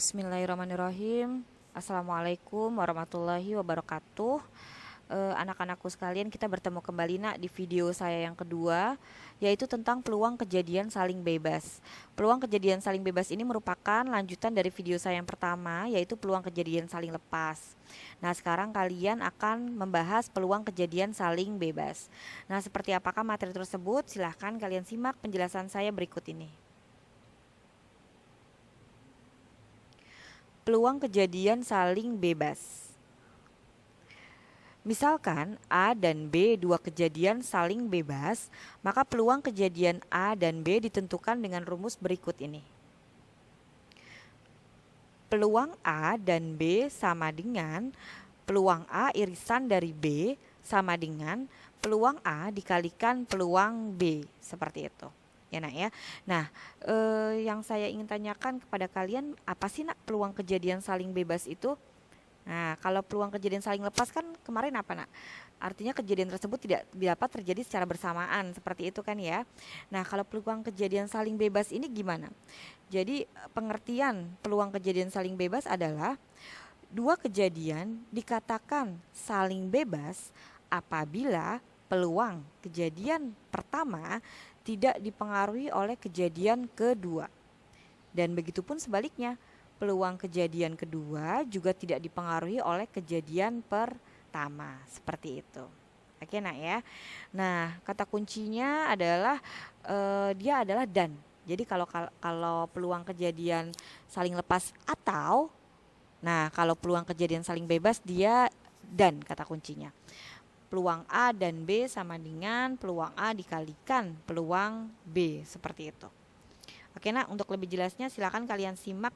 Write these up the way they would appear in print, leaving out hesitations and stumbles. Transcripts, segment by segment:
Bismillahirrahmanirrahim. Assalamualaikum warahmatullahi wabarakatuh. Anak-anakku sekalian, kita bertemu kembali di video saya yang kedua, yaitu tentang peluang kejadian saling bebas. Peluang kejadian saling bebas ini merupakan lanjutan dari video saya yang pertama, yaitu peluang kejadian saling lepas. Nah, sekarang kalian akan membahas peluang kejadian saling bebas. Nah, seperti apakah materi tersebut? Silahkan kalian simak penjelasan saya berikut ini. Peluang kejadian saling bebas. Misalkan A dan B dua kejadian saling bebas, maka peluang kejadian A dan B ditentukan dengan rumus berikut ini. Peluang A dan B sama dengan peluang A irisan dari B sama dengan peluang A dikalikan peluang B, seperti itu. Ya nak ya. Nah, yang saya ingin tanyakan kepada kalian, apa sih nak peluang kejadian saling bebas itu? Nah, kalau peluang kejadian saling lepas kan kemarin apa nak? Artinya kejadian tersebut tidak dapat terjadi secara bersamaan, seperti itu kan ya. Nah, kalau peluang kejadian saling bebas ini gimana? Jadi pengertian peluang kejadian saling bebas adalah dua kejadian dikatakan saling bebas apabila peluang kejadian pertama tidak dipengaruhi oleh kejadian kedua. Dan begitupun sebaliknya, peluang kejadian kedua juga tidak dipengaruhi oleh kejadian pertama, seperti itu. Oke nak ya. Nah, kata kuncinya adalah dia adalah dan. Jadi kalau peluang kejadian saling lepas atau, nah kalau peluang kejadian saling bebas dia dan, kata kuncinya. Peluang A dan B sama dengan peluang A dikalikan peluang B, seperti itu. Oke nak, untuk lebih jelasnya silakan kalian simak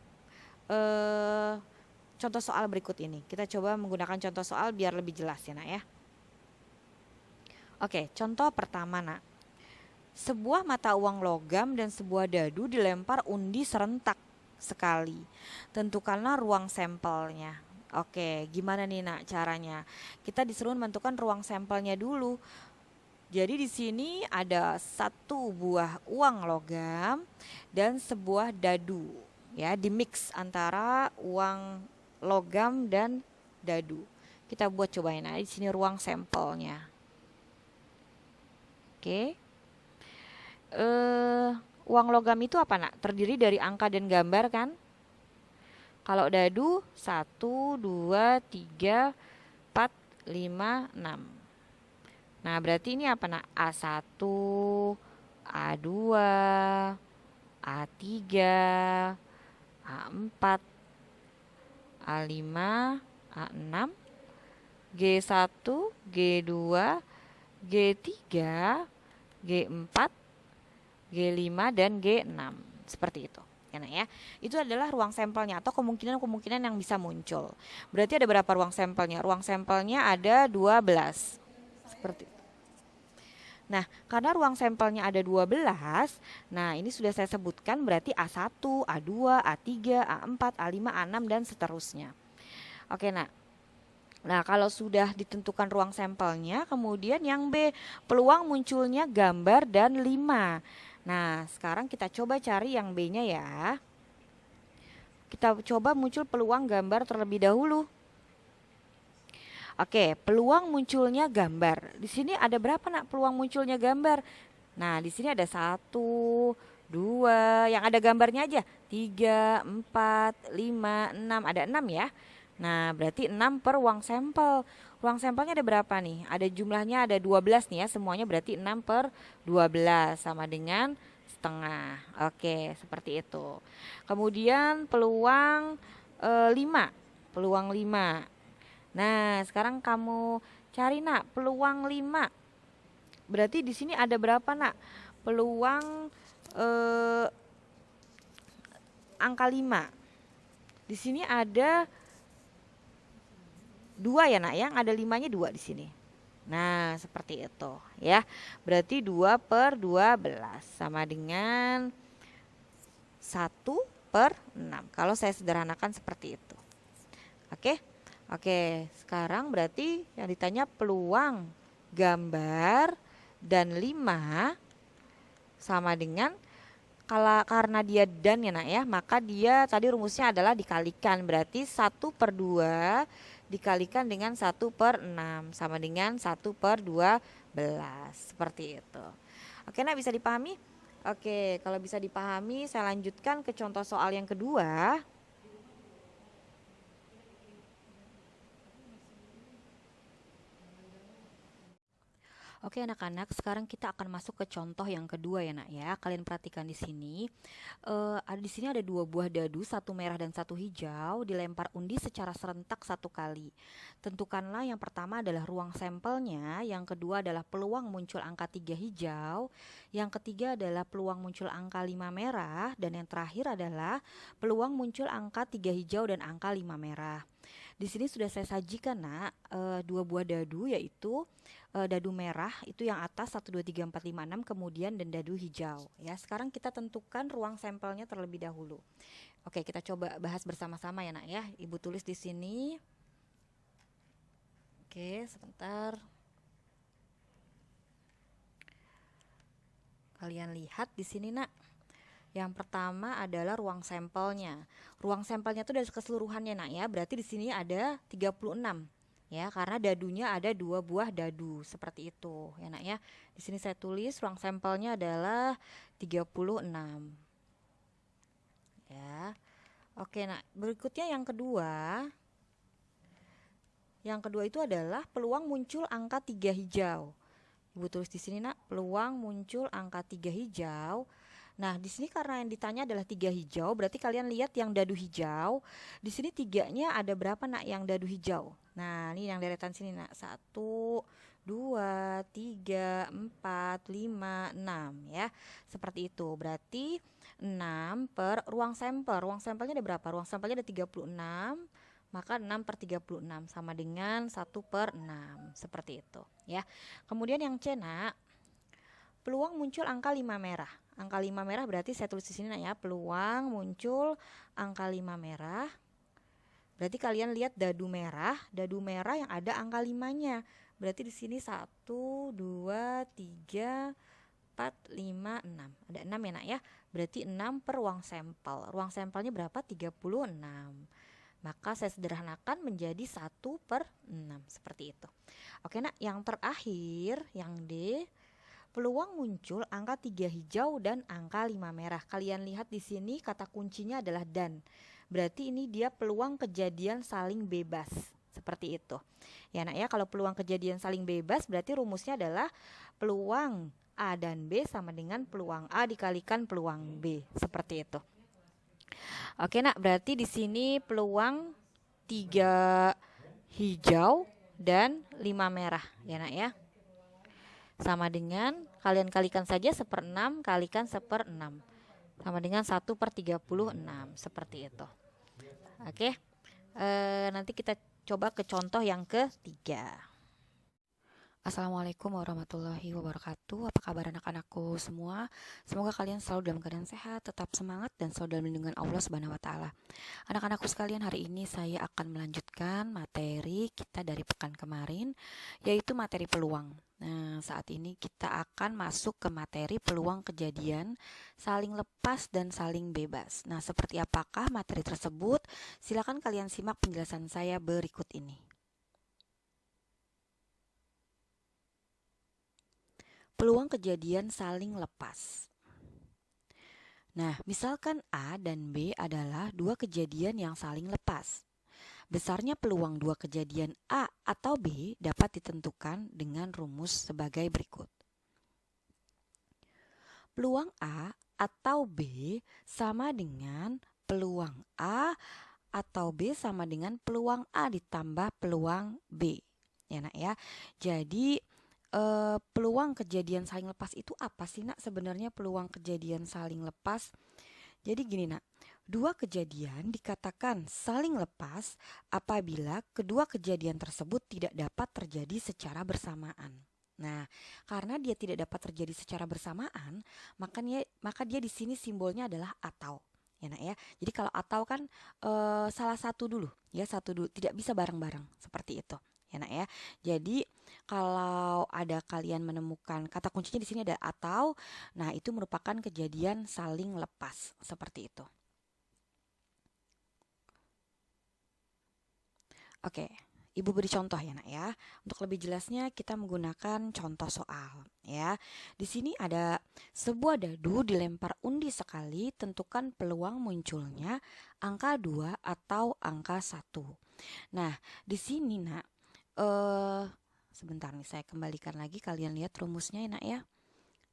contoh soal berikut ini. Kita coba menggunakan contoh soal biar lebih jelas ya nak ya. Oke, contoh pertama nak. Sebuah mata uang logam dan sebuah dadu dilempar undi serentak sekali. Tentukanlah ruang sampelnya. Oke, gimana nih nak caranya? Kita disuruh menentukan ruang sampelnya dulu. Jadi di sini ada satu buah uang logam dan sebuah dadu. Ya, dimix antara uang logam dan dadu. Kita buat cobain aja di sini ruang sampelnya. Oke. Uang logam itu apa nak? Terdiri dari angka dan gambar kan? Kalau dadu 1, 2, 3, 4, 5, 6. Nah, berarti ini apa nak? A1, A2, A3, A4, A5, A6, G1, G2, G3, G4, G5, dan G6. Seperti itu. Ya, itu adalah ruang sampelnya atau kemungkinan-kemungkinan yang bisa muncul. Berarti ada berapa ruang sampelnya? Ruang sampelnya ada 12. Seperti itu. Nah, karena ruang sampelnya ada 12, nah ini sudah saya sebutkan berarti A1, A2, A3, A4, A5, A6, dan seterusnya. Oke, nah kalau sudah ditentukan ruang sampelnya, kemudian yang B, peluang munculnya gambar dan 5. Nah, sekarang kita coba cari yang B-nya ya. Kita coba muncul peluang gambar terlebih dahulu. Oke, peluang munculnya gambar. Di sini ada berapa nak peluang munculnya gambar? Nah, di sini ada 1, 2, yang ada gambarnya aja. 3, 4, 5, 6, ada 6 ya. Nah, berarti 6 per ruang sampel. Ruang sampelnya ada berapa nih? Ada jumlahnya ada 12 nih ya, semuanya berarti 6 per 12 sama dengan setengah. Oke, seperti itu. Kemudian peluang 5. Peluang 5. Nah, sekarang kamu cari nak peluang 5. Berarti di sini ada berapa nak? Peluang angka 5. Di sini ada 2 ya nak, yang ada 5-nya 2 di sini. Nah, seperti itu ya. Berarti 2 per 12 sama dengan 1 per 6. Kalau saya sederhanakan seperti itu. Oke, sekarang berarti yang ditanya peluang gambar dan 5 sama dengan karena dia dan ya nak ya, maka dia tadi rumusnya adalah dikalikan. Berarti 1/2 dikalikan dengan 1/6 sama dengan 1/12. Seperti itu. Oke nak, bisa dipahami? Oke, kalau bisa dipahami saya lanjutkan ke contoh soal yang kedua. Oke anak-anak, sekarang kita akan masuk ke contoh yang kedua ya nak ya. Kalian perhatikan di sini, ada 2 buah dadu, 1 merah dan 1 hijau, dilempar undi secara serentak 1 kali. Tentukanlah yang pertama adalah ruang sampelnya, yang kedua adalah peluang muncul angka 3 hijau, yang ketiga adalah peluang muncul angka 5 merah, dan yang terakhir adalah peluang muncul angka 3 hijau dan angka 5 merah. Di sini sudah saya sajikan nak 2 buah dadu, yaitu dadu merah itu yang atas 1 2 3 4 5 6, kemudian dan dadu hijau ya. Sekarang kita tentukan ruang sampelnya terlebih dahulu. Oke, kita coba bahas bersama-sama ya nak ya. Ibu tulis di sini. Oke, sebentar. Kalian lihat di sini nak. Yang pertama adalah ruang sampelnya. Ruang sampelnya itu dari keseluruhannya nak ya. Berarti di sini ada 36 ya, karena dadunya ada 2 buah dadu seperti itu ya nak ya. Di sini saya tulis ruang sampelnya adalah 36 ya. Oke nak, berikutnya yang kedua. Yang kedua itu adalah peluang muncul angka 3 hijau. Ibu tulis di sini nak, peluang muncul angka 3 hijau. Nah, di sini karena yang ditanya adalah 3 hijau, berarti kalian lihat yang dadu hijau. Di sini 3-nya ada berapa nak yang dadu hijau? Nah, ini yang deretan sini nak. 1, 2, 3, 4, 5, 6 ya. Seperti itu. Berarti 6 per ruang sampel. Ruang sampelnya ada berapa? Ruang sampelnya ada 36. Maka 6/36 sama dengan 1/6. Seperti itu ya. Kemudian yang C nak, peluang muncul angka 5 merah. Angka 5 merah berarti saya tulis di sini nah ya, peluang muncul angka 5 merah. Berarti kalian lihat dadu merah yang ada angka 5-nya. Berarti di sini 1 2 3 4 5 6. Ada 6 ya nak ya. Berarti 6 per ruang sampel. Ruang sampelnya berapa? 36. Maka saya sederhanakan menjadi 1/6 seperti itu. Oke nak, yang terakhir yang D, peluang muncul angka 3 hijau dan angka 5 merah. Kalian lihat di sini kata kuncinya adalah dan. Berarti ini dia peluang kejadian saling bebas. Seperti itu. Ya nak ya, kalau peluang kejadian saling bebas berarti rumusnya adalah peluang A dan B sama dengan peluang A dikalikan peluang B. Seperti itu. Oke nak, berarti di sini peluang 3 hijau dan 5 merah. Ya nak ya. Sama dengan kalian kalikan saja 1/6 kalikan 1/6 sama dengan 1/36 seperti itu. Oke, nanti kita coba ke contoh yang ketiga. Assalamualaikum warahmatullahi wabarakatuh. Apa kabar anak-anakku semua? Semoga kalian selalu dalam keadaan sehat, tetap semangat dan selalu dalam lindungan Allah Subhanahu wa taala. Anak-anakku sekalian, hari ini saya akan melanjutkan materi kita dari pekan kemarin, yaitu materi peluang. Nah, saat ini kita akan masuk ke materi peluang kejadian saling lepas dan saling bebas. Nah, seperti apakah materi tersebut? Silakan kalian simak penjelasan saya berikut ini. Peluang kejadian saling lepas. Nah, misalkan A dan B adalah 2 kejadian yang saling lepas. Besarnya peluang 2 kejadian A atau B dapat ditentukan dengan rumus sebagai berikut. Peluang A atau B sama dengan peluang A atau B sama dengan peluang A ditambah peluang B. Ya nak ya. Jadi peluang kejadian saling lepas itu apa sih nak? Sebenarnya peluang kejadian saling lepas. Jadi gini nak, 2 kejadian dikatakan saling lepas apabila kedua kejadian tersebut tidak dapat terjadi secara bersamaan. Nah, karena dia tidak dapat terjadi secara bersamaan, maka dia di sini simbolnya adalah atau. Ya nak ya. Jadi kalau atau kan salah satu dulu, ya satu dulu, tidak bisa bareng-bareng seperti itu. Ya nak ya. Jadi Kalau ada kalian menemukan kata kuncinya di sini ada atau, nah itu merupakan kejadian saling lepas seperti itu. Oke, Ibu beri contoh ya nak ya. Untuk lebih jelasnya kita menggunakan contoh soal ya. Di sini ada sebuah dadu dilempar undi sekali, tentukan peluang munculnya angka 2 atau angka 1. Nah, di sini nak sebentar nih saya kembalikan lagi, kalian lihat rumusnya ya nak ya.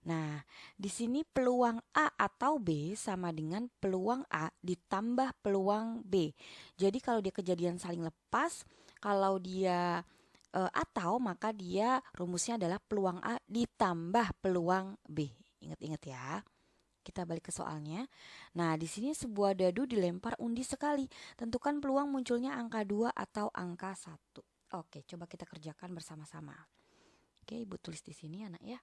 Nah, di sini peluang A atau B sama dengan peluang A ditambah peluang B. Jadi kalau dia kejadian saling lepas, kalau dia atau maka dia rumusnya adalah peluang A ditambah peluang B. Ingat-ingat ya. Kita balik ke soalnya. Nah, di sini sebuah dadu dilempar undi sekali. Tentukan peluang munculnya angka 2 atau angka 1. Oke, coba kita kerjakan bersama-sama. Oke, Ibu tulis di sini anak ya.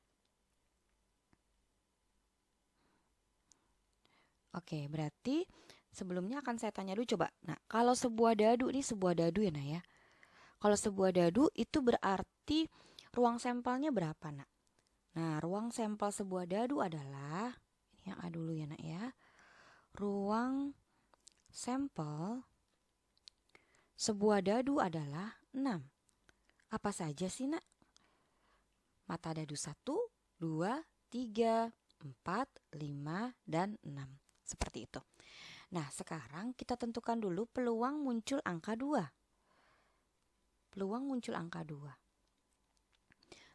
Oke, berarti sebelumnya akan saya tanya dulu coba. Nah, kalau sebuah dadu, ini sebuah dadu ya nak ya. Kalau sebuah dadu itu berarti ruang sampelnya berapa nak? Nah, ruang sampel sebuah dadu adalah, ini yang A dulu ya nak ya. Ruang sampel sebuah dadu adalah 6. Apa saja sih nak? Mata dadu 1, 2, 3, 4, 5, dan 6. Seperti itu. Nah, sekarang kita tentukan dulu peluang muncul angka 2. Peluang muncul angka 2.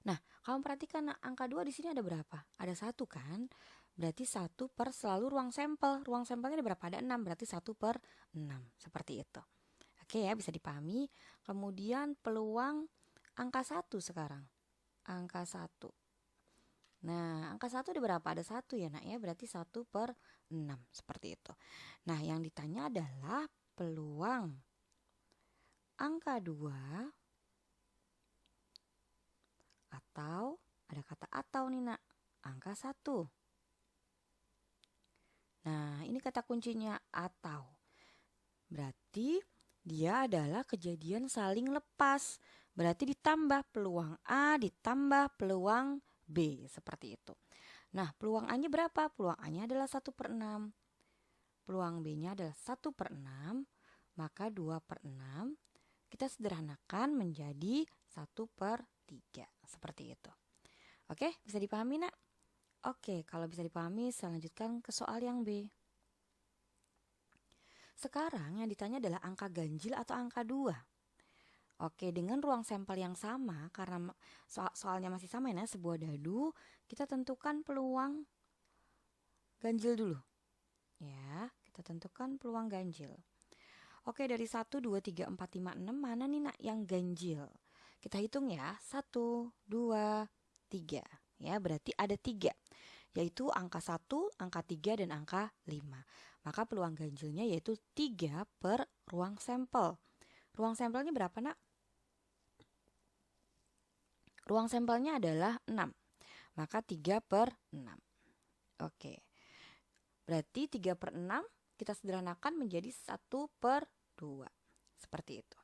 Nah, kamu perhatikan angka 2 di sini ada berapa? Ada 1 kan? Berarti 1 per selalu ruang sampel. Ruang sampelnya ada berapa? Ada 6, berarti 1 per 6. Seperti itu. Oke ya, bisa dipahami. Kemudian peluang angka 1 sekarang. Angka 1. Nah, angka 1 ada berapa? Ada 1 ya nak ya, berarti 1 per 6. Seperti itu. Nah, yang ditanya adalah peluang angka 2 atau, ada kata atau nih nak, angka 1. Nah, ini kata kuncinya atau. Berarti dia adalah kejadian saling lepas. Berarti ditambah peluang A ditambah peluang B, seperti itu. Nah, peluang A-nya berapa? Peluang A-nya adalah 1 per 6. Peluang B-nya adalah 1 per 6. Maka 2 per 6 kita sederhanakan menjadi 1 per 3. Seperti itu. Oke, bisa dipahami nak? Oke, kalau bisa dipahami saya lanjutkan ke soal yang B. Sekarang yang ditanya adalah angka ganjil atau angka 2. Oke, dengan ruang sampel yang sama, karena soalnya masih sama ya, sebuah dadu, kita tentukan peluang ganjil dulu. Ya, kita tentukan peluang ganjil. Oke, dari 1, 2, 3, 4, 5, 6, mana nih nak yang ganjil? Kita hitung ya, 1, 2, 3. Ya, berarti ada 3. Yaitu angka 1, angka 3, dan angka 5. Maka peluang ganjilnya yaitu 3 per ruang sampel. Ruang sampelnya berapa nak? Ruang sampelnya adalah 6. Maka 3 per 6. Oke. Berarti 3 per 6 kita sederhanakan menjadi 1 per 2. Seperti itu.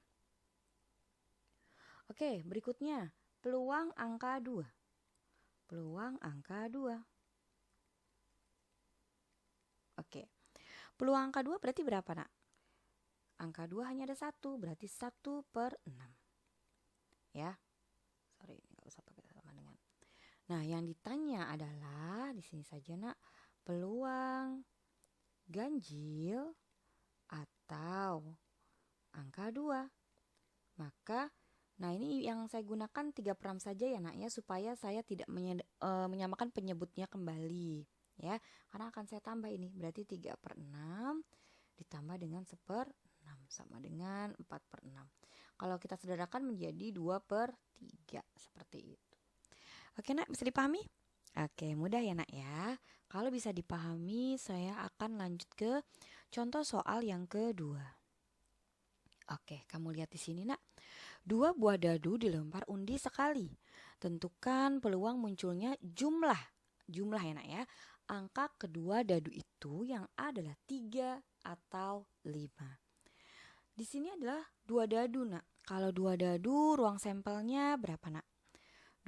Oke, berikutnya peluang angka 2. Peluang angka 2. Oke. Peluang angka 2 berarti berapa nak? Angka 2 hanya ada 1, berarti 1 per 6. Ya. Sorry, ini nggak usah pakai sama dengan. Nah, yang ditanya adalah di sini saja nak, peluang ganjil atau angka 2. Maka, nah ini yang saya gunakan 3 per 6 saja ya nak ya, supaya saya tidak menyamakan penyebutnya kembali. Ya, karena akan saya tambah ini, berarti 3 per 6 ditambah dengan 1 per 6 sama dengan 4 per 6. Kalau kita sederhanakan menjadi 2 per 3, seperti itu. Oke nak, bisa dipahami? Oke, mudah ya nak ya. Kalau bisa dipahami, saya akan lanjut ke contoh soal yang kedua. Oke, kamu lihat di sini nak. 2 buah dadu dilempar undi sekali. Tentukan peluang munculnya jumlah ya nak ya. Angka kedua dadu itu yang A adalah 3 atau 5. Di sini adalah 2 dadu nak. Kalau 2 dadu ruang sampelnya berapa nak?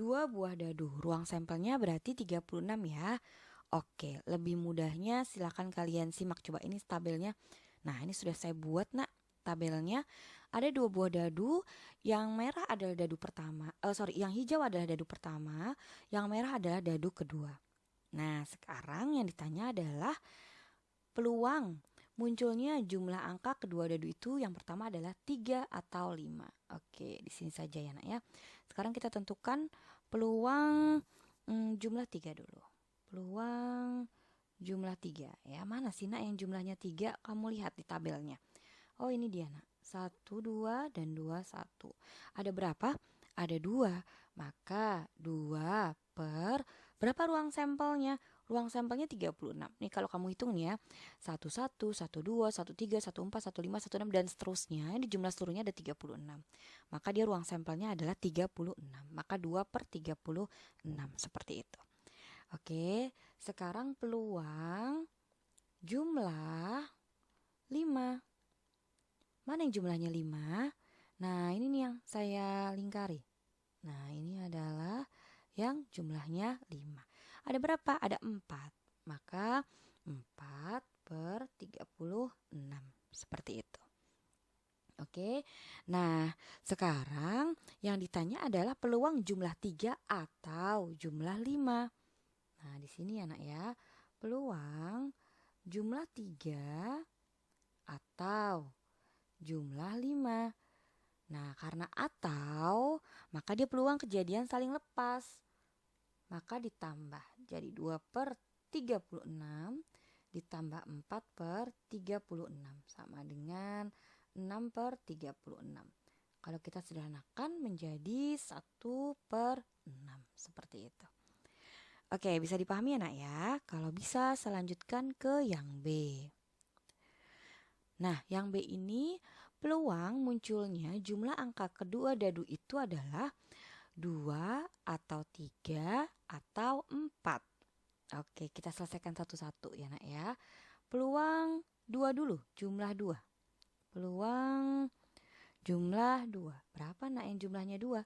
2 buah dadu. Ruang sampelnya berarti 36 ya. Oke, lebih mudahnya silakan kalian simak. Coba ini tabelnya. Nah, ini sudah saya buat, Nak. Tabelnya ada 2 buah dadu, yang merah adalah dadu pertama. Yang hijau adalah dadu pertama, yang merah adalah dadu kedua. Nah, sekarang yang ditanya adalah peluang munculnya jumlah angka kedua dadu itu yang pertama adalah 3 atau 5. Oke, di sini saja ya, Nak ya. Sekarang kita tentukan peluang jumlah 3 dulu. Peluang jumlah 3 ya. Mana sih, Nak, yang jumlahnya 3? Kamu lihat di tabelnya. Oh, ini dia, Nak. 1, 2, dan 2, 1. Ada berapa? Ada 2. Maka 2 per berapa ruang sampelnya? Ruang sampelnya 36. Nih kalau kamu hitung nih ya. 1, 1, 1, 2, 1, 3, 1, 4, 1, 5, 1, 6 dan seterusnya. Di jumlah seluruhnya ada 36. Maka dia ruang sampelnya adalah 36. Maka 2 per 36. Seperti itu. Oke, sekarang peluang jumlah 5. Mana yang jumlahnya 5? Nah, ini nih yang saya lingkari. Nah, ini adalah yang jumlahnya 5. Ada berapa? Ada 4. Maka 4 per 36. Seperti itu. Oke. Nah, sekarang yang ditanya adalah peluang jumlah 3 atau jumlah 5. Nah, di sini ya, Nak ya. Peluang jumlah 3 atau jumlah 5. Nah, karena atau, maka dia peluang kejadian saling lepas. Maka ditambah. Jadi 2 per 36 ditambah 4 per 36. Sama dengan 6 per 36. Kalau kita sederhanakan menjadi 1 per 6. Seperti itu. Oke, bisa dipahami ya, Nak ya? Kalau bisa, saya lanjutkan ke yang B. Nah, yang B ini peluang munculnya jumlah angka kedua dadu itu adalah 2 atau 3 atau 4. Oke, kita selesaikan satu-satu ya, Nak ya. Peluang 2 dulu, jumlah 2. Peluang jumlah 2. Berapa, Nak, yang jumlahnya 2?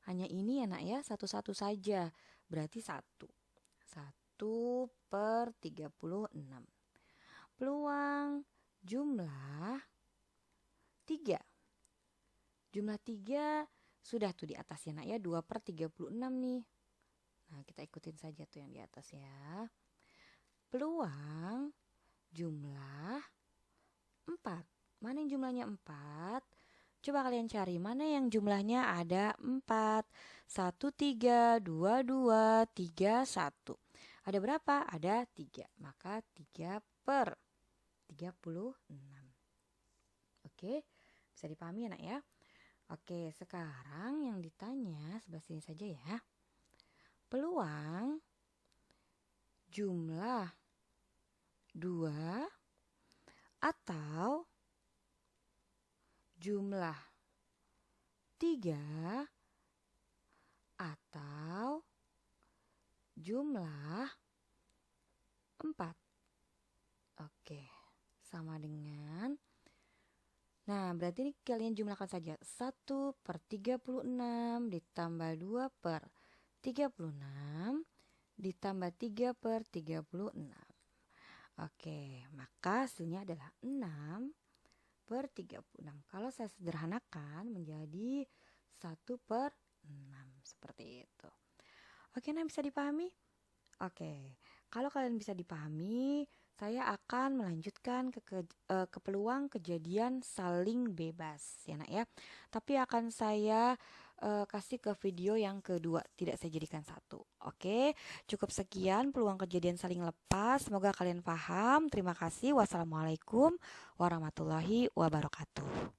Hanya ini ya, Nak ya, satu-satu saja. Berarti 1. 1 per 36. Peluang jumlah 3. Jumlah 3 sudah tuh di atas ya, Nak ya. 2 per 36 nih. Nah, kita ikutin saja tuh yang di atas ya. Peluang jumlah 4. Mana yang jumlahnya 4? Coba kalian cari mana yang jumlahnya ada 4. 1, 3, 2, 2, 3, 1. Ada berapa? Ada 3. Maka 3 per 36. Oke, bisa dipahami ya, Nak ya? Oke, sekarang yang ditanya sebelah sini saja ya. Peluang jumlah 2 atau jumlah 3 atau jumlah 4. Oke, sama dengan, nah berarti ini kalian jumlahkan saja. 1 per 36 ditambah 2 per 36 ditambah 3 per 36. Oke, maka hasilnya adalah 6 per 36. Kalau saya sederhanakan menjadi 1 per 6. Seperti itu. Oke, nah bisa dipahami? Oke, kalau kalian bisa dipahami, saya akan melanjutkan ke peluang kejadian saling bebas ya, Nak ya. Tapi akan saya kasih ke video yang kedua, tidak saya jadikan satu. Oke, cukup sekian peluang kejadian saling lepas. Semoga kalian paham. Terima kasih. Wassalamualaikum warahmatullahi wabarakatuh.